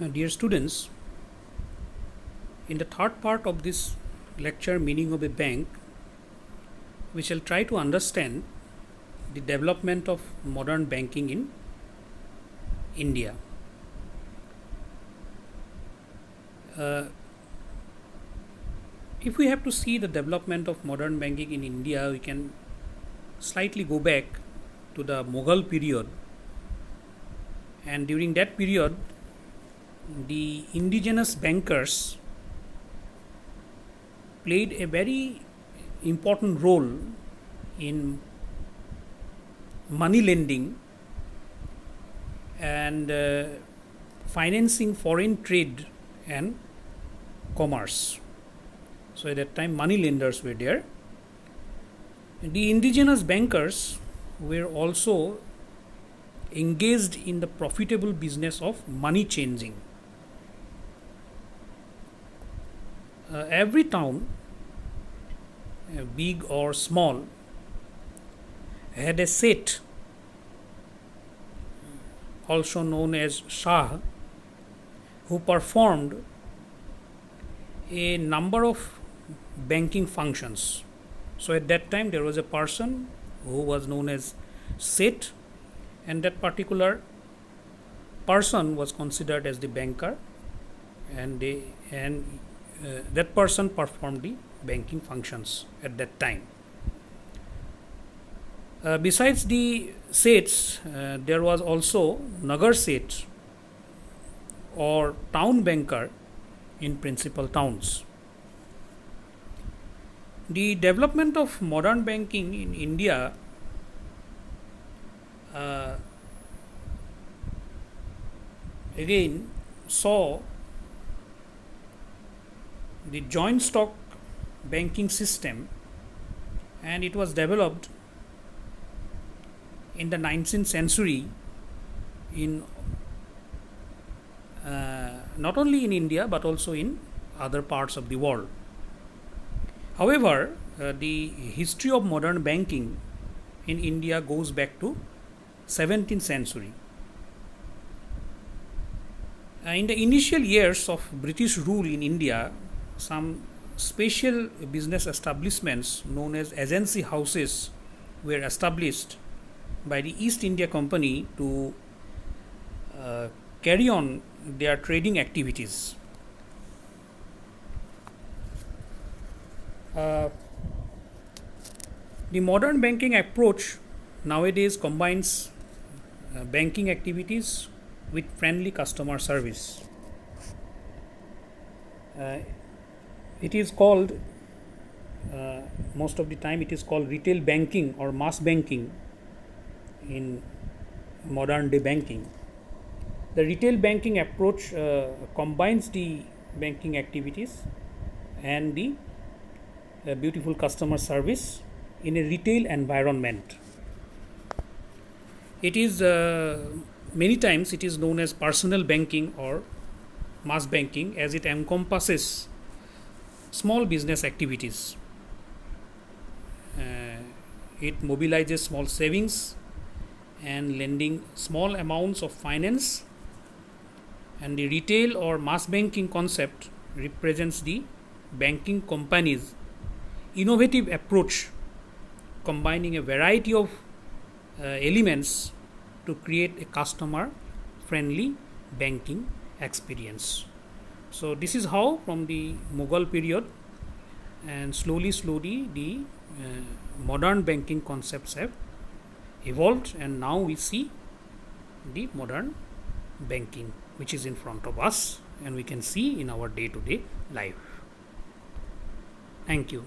Dear students, in the third part of this lecture, Meaning of a Bank, we shall try to understand the development of modern banking in India. If we have to see the development of modern banking in India, we can slightly go back to the Mughal period. And during that period, the indigenous bankers played a very important role in money lending and financing foreign trade and commerce. So at that time, money lenders were there. The indigenous bankers were also engaged in the profitable business of money changing. Every town, big or small, had a Seth, also known as Shah, who performed a number of banking functions. So at that time, there was a person who was known as Seth, and that particular person was considered as the banker, and that person performed the banking functions at that time. Besides the Seths, there was also Nagar Seth or town banker in principal towns. The development of modern banking in India again saw the joint stock banking system, and it was developed in the 19th century in not only in India but also in other parts of the world. However, the history of modern banking in India goes back to 17th century. In the initial years of British rule in India, some special business establishments known as agency houses were established by the East India Company to carry on their trading activities. The modern banking approach nowadays combines banking activities with friendly customer service. It is called, most of the time, it is called retail banking or mass banking in modern day banking. The retail banking approach combines the banking activities and the beautiful customer service in a retail environment. It is many times it is known as personal banking or mass banking, as it encompasses small business activities. It mobilizes small savings and lending small amounts of finance, and the retail or mass banking concept represents the banking companies' innovative approach, combining a variety of elements to create a customer friendly banking experience. So this is how from the Mughal period and slowly the modern banking concepts have evolved, and now we see the modern banking which is in front of us and we can see in our day-to-day life. Thank you.